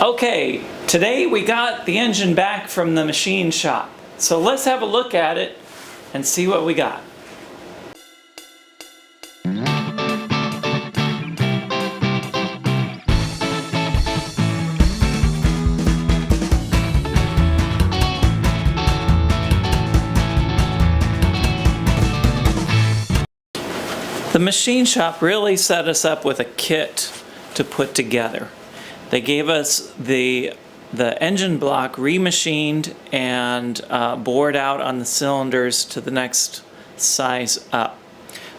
Okay, today we got the engine back from the machine shop. So let's have a look at it and see what we got. The machine shop really set us up with a kit to put together. They gave us the engine block remachined and bored out on the cylinders to the next size up.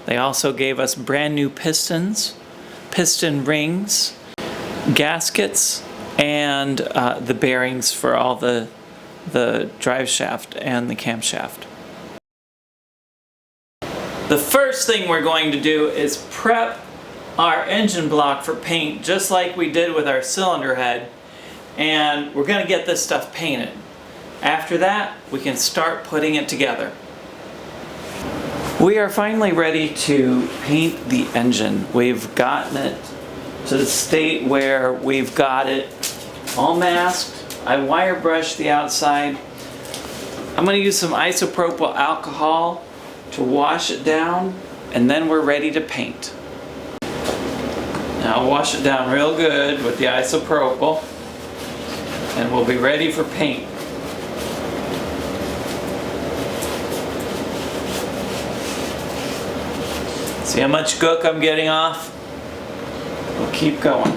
They also gave us brand new pistons, piston rings, gaskets, and the bearings for all the drive shaft and the camshaft. The first thing we're going to do is prep our engine block for paint just like we did with our cylinder head, and we're going to get this stuff painted. After that, we can start putting it together. We are finally ready to paint the engine. We've gotten it to the state where we've got it all masked. I wire brushed the outside. I'm going to use some isopropyl alcohol to wash it down, and then we're ready to paint. Now wash it down real good with the isopropyl, and we'll be ready for paint. See how much gook I'm getting off? We'll keep going.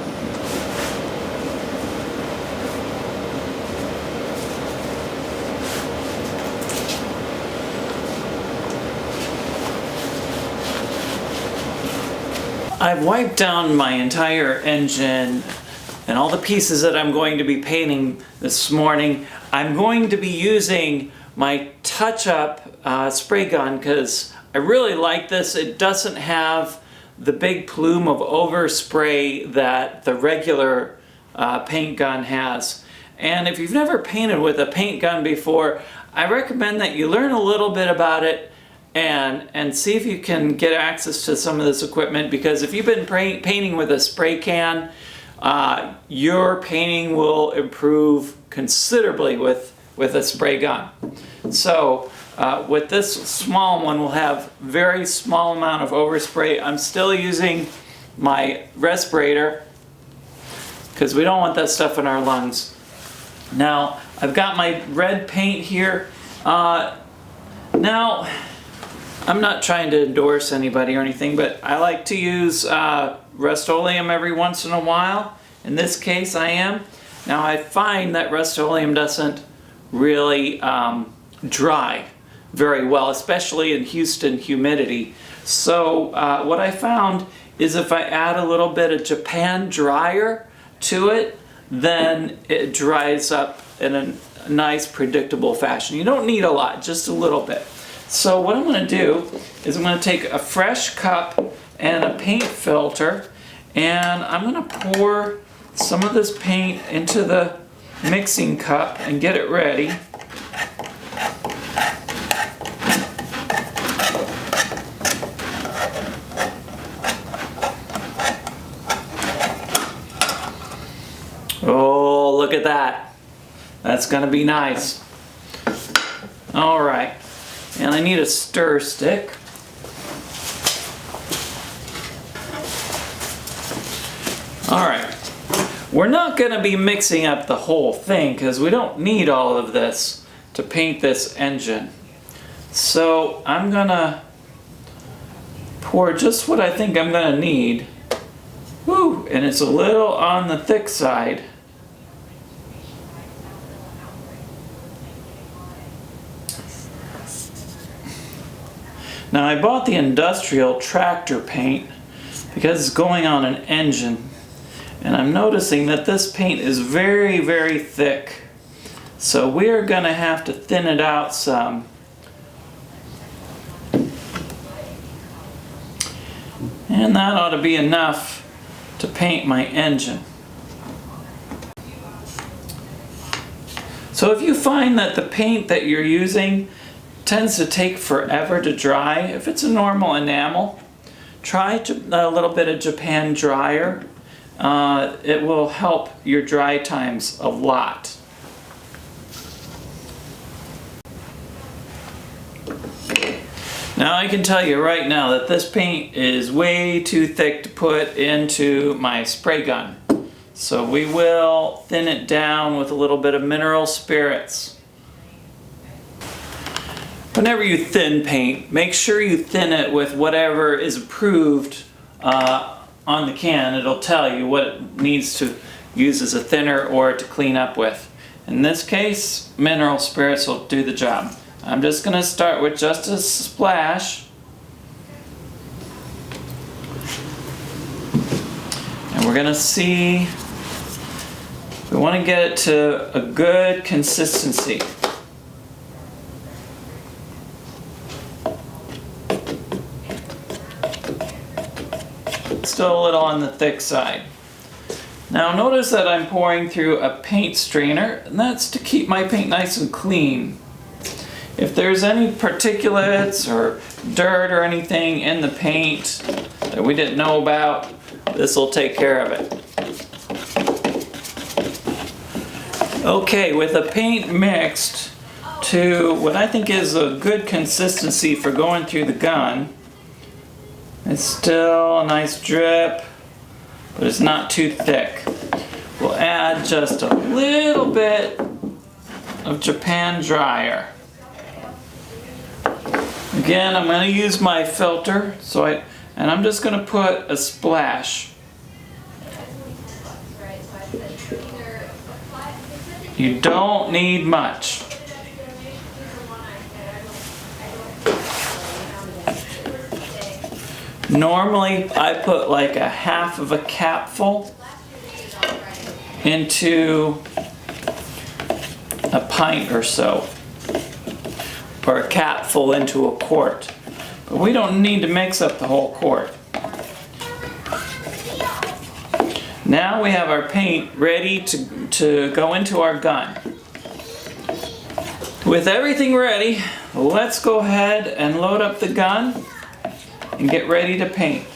I've wiped down my entire engine and all the pieces that I'm going to be painting this morning. I'm going to be using my touch-up spray gun because I really like this. It doesn't have the big plume of overspray that the regular paint gun has. And if you've never painted with a paint gun before, I recommend that you learn a little bit about it and see if you can get access to some of this equipment, because if you've been painting with a spray can, your painting will improve considerably with a spray gun. So with this small one, we'll have very small amount of overspray. I'm still using my respirator because we don't want that stuff in our lungs. Now I've got my red paint here. Now I'm not trying to endorse anybody or anything, but I like to use Rustoleum every once in a while. In this case, I am. Now I find that Rustoleum doesn't really dry very well, especially in Houston humidity. So what I found is if I add a little bit of Japan dryer to it, then it dries up in a nice predictable fashion. You don't need a lot, just a little bit. So what I'm going to do is I'm going to take a fresh cup and a paint filter, and I'm going to pour some of this paint into the mixing cup and get it ready. Oh, look at that. That's going to be nice. All right. And I need a stir stick. All right. We're not going to be mixing up the whole thing because we don't need all of this to paint this engine. So I'm going to pour just what I think I'm going to need. Woo, and it's a little on the thick side. Now I bought the industrial tractor paint because it's going on an engine, and I'm noticing that this paint is very, very thick. So we're going to have to thin it out some. And that ought to be enough to paint my engine. So if you find that the paint that you're using tends to take forever to dry, if it's a normal enamel, try a little bit of Japan dryer. it will help your dry times a lot. Now I can tell you right now that this paint is way too thick to put into my spray gun. So we will thin it down with a little bit of mineral spirits. Whenever you thin paint, make sure you thin it with whatever is approved on the can. It'll tell you what it needs to use as a thinner or to clean up with. In this case, mineral spirits will do the job. I'm just going to start with just a splash. And we're going to see, we want to get it to a good consistency. Still a little on the thick side. Now notice that I'm pouring through a paint strainer, and that's to keep my paint nice and clean. If there's any particulates or dirt or anything in the paint that we didn't know about, this will take care of it. Okay, with the paint mixed to what I think is a good consistency for going through the gun, it's still a nice drip, but it's not too thick. We'll add just a little bit of Japan dryer. Again, I'm going to use my filter, and I'm just going to put a splash. You don't need much. Normally, I put like a half of a capful into a pint or so, or a capful into a quart. But we don't need to mix up the whole quart. Now we have our paint ready to go into our gun. With everything ready, let's go ahead and load up the gun and get ready to paint.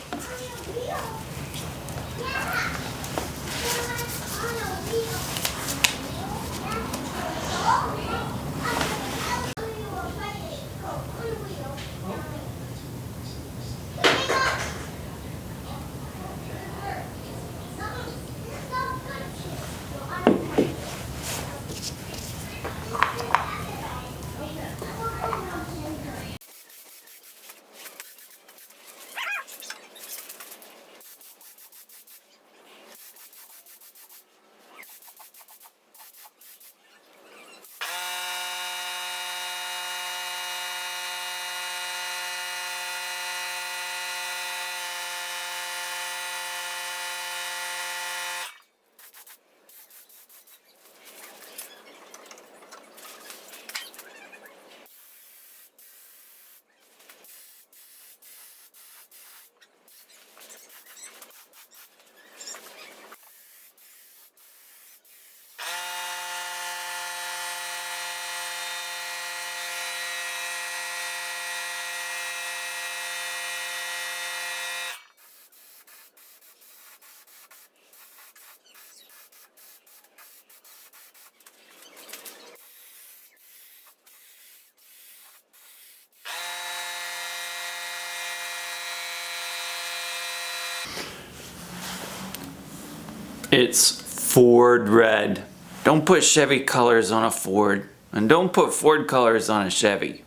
It's Ford red. Don't put Chevy colors on a Ford, and don't put Ford colors on a Chevy.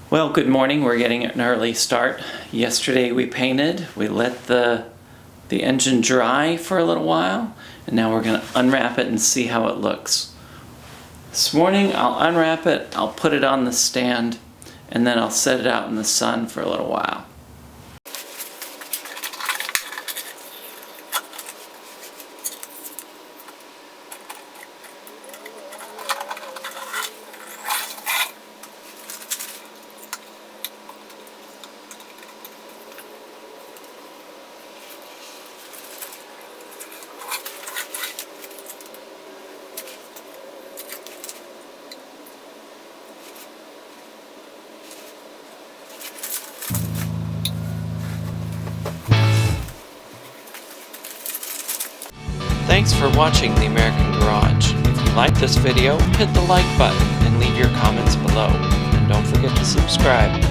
Well, good morning. We're getting an early start. Yesterday we painted. We let the engine dry for a little while, and now we're going to unwrap it and see how it looks. This morning I'll unwrap it, I'll put it on the stand, and then I'll set it out in the sun for a little while. Thanks for watching The American Garage. If you like this video, hit the like button and leave your comments below. And don't forget to subscribe.